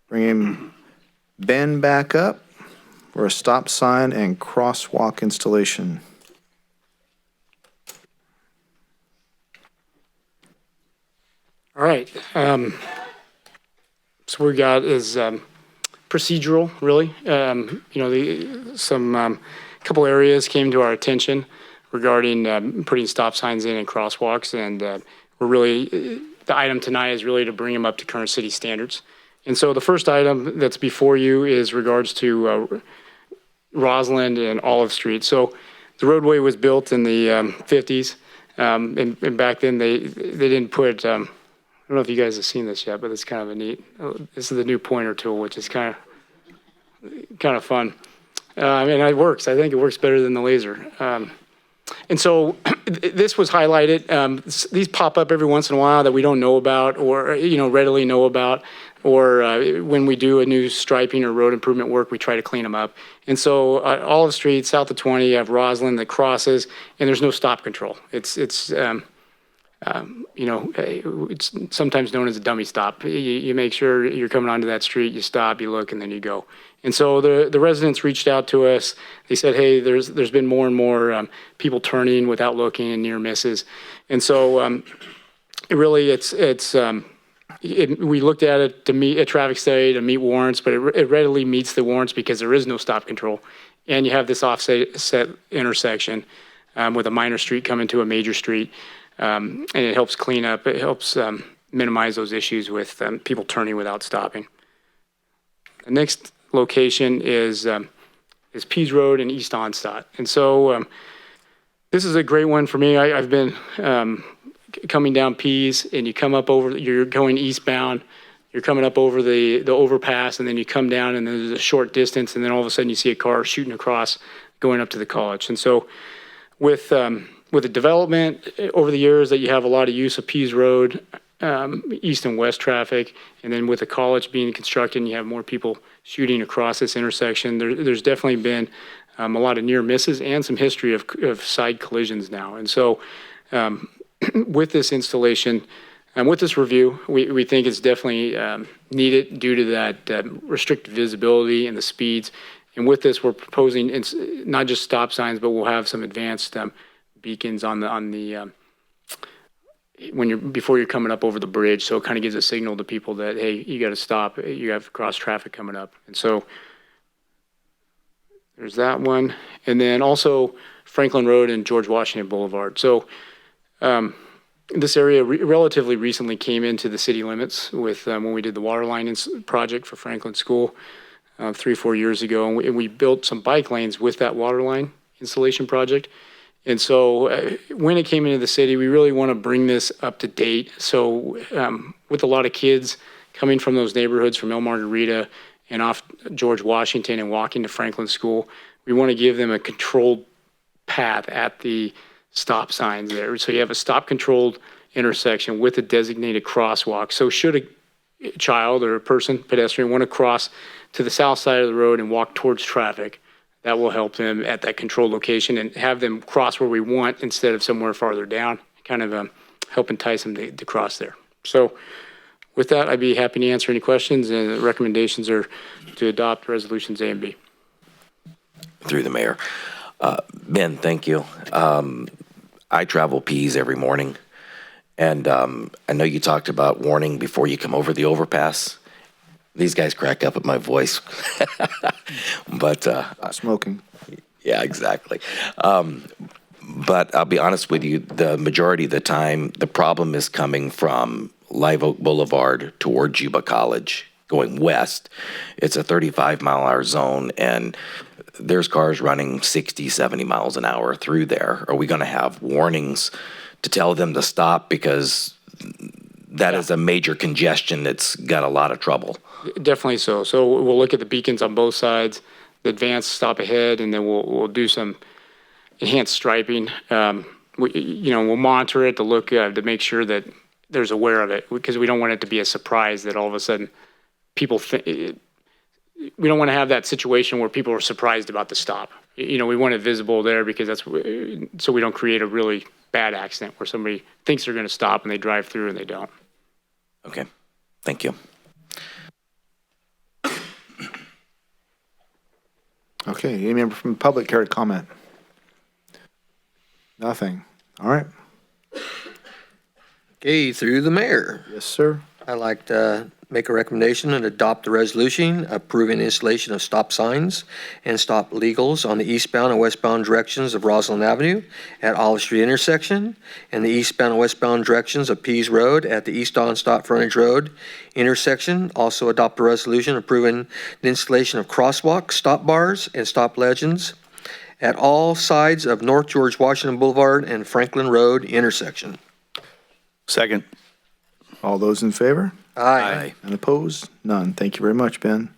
Bringing Ben back up for a stop sign and crosswalk installation. All right. So what we got is procedural, really. Some couple areas came to our attention regarding putting stop signs in and crosswalks, and we're really the item tonight is really to bring them up to current city standards. And so the first item that's before you is regards to Roslyn and Olive Street. So the roadway was built in the 50s, and back then they didn't put. I don't know if you guys have seen this yet, but it's kind of a neat. This is the new pointer tool, which is kind of fun. And it works. I think it works better than the laser. And so this was highlighted. These pop up every once in a while that we don't know about, or readily know about, or when we do a new striping or road improvement work, we try to clean them up. And so Olive Street, south of 20, you have Roslyn that crosses, and there's no stop control. It's sometimes known as a dummy stop. You make sure you're coming onto that street, you stop, you look, and then you go. And so the residents reached out to us. They said, hey, there's been more and more people turning without looking and near misses. And so we looked at it to meet a traffic study to meet warrants, but it readily meets the warrants because there is no stop control. And you have this offset intersection with a minor street coming to a major street. And it helps clean up, it helps minimize those issues with people turning without stopping. The next location is Pease Road and East Onstadt. And so this is a great one for me. I've been coming down Pease, and you come up over, you're going eastbound, you're coming up over the overpass, and then you come down, and there's a short distance, and then all of a sudden you see a car shooting across going up to the college. And so with the development over the years that you have a lot of use of Pease Road, east and west traffic, and then with the college being constructed, you have more people shooting across this intersection. There's definitely been a lot of near misses and some history of side collisions now. And so with this installation, with this review, we think it's definitely needed due to that restricted visibility and the speeds. And with this, we're proposing it's not just stop signs, but we'll have some advanced beacons on the before you're coming up over the bridge, so it kind of gives a signal to people that, hey, you got to stop, you have cross traffic coming up. And so there's that one, and then also Franklin Road and George Washington Boulevard. So this area relatively recently came into the city limits with when we did the water line project for Franklin School 3-4 years ago, and we built some bike lanes with that water line installation project. And so when it came into the city, we really want to bring this up to date. So with a lot of kids coming from those neighborhoods from El Margarita and off George Washington and walking to Franklin School, we want to give them a controlled path at the stop signs there. So you have a stop controlled intersection with a designated crosswalk. So should a child or a pedestrian want to cross to the south side of the road and walk towards traffic, that will help them at that controlled location and have them cross where we want instead of somewhere farther down, kind of help entice them to cross there. So with that, I'd be happy to answer any questions, and the recommendations are to adopt resolutions A and B. Through the mayor. Ben, thank you. I travel Pease every morning, and I know you talked about warning before you come over the overpass. These guys crack up at my voice, but Smoking. Yeah, exactly. But I'll be honest with you, the majority of the time, the problem is coming from Live Oak Boulevard towards Yuba College, going west. It's a 35-mile-an-hour zone, and there's cars running 60, 70 miles an hour through there. Are we going to have warnings to tell them to stop? Because that is a major congestion that's got a lot of trouble. Definitely so. So we'll look at the beacons on both sides, the advanced stop ahead, and then we'll do some enhanced striping. We'll monitor it to look to make sure that there's aware of it, because we don't want it to be a surprise that all of a sudden people we don't want to have that situation where people are surprised about the stop. We want it visible there, because that's so we don't create a really bad accident where somebody thinks they're going to stop and they drive through and they don't. Okay, thank you. Okay, any member from the public care to comment? Nothing. All right. Okay, through the mayor. Yes, sir. I'd like to make a recommendation and adopt the resolution approving installation of stop signs and stop legals on the eastbound and westbound directions of Roslyn Avenue at Olive Street intersection and the eastbound and westbound directions of Pease Road at the East On Stop Frontage Road intersection. Also adopt a resolution approving the installation of crosswalks, stop bars, and stop legends at all sides of North George Washington Boulevard and Franklin Road intersection. Second. All those in favor? Aye. And opposed? None. Thank you very much, Ben.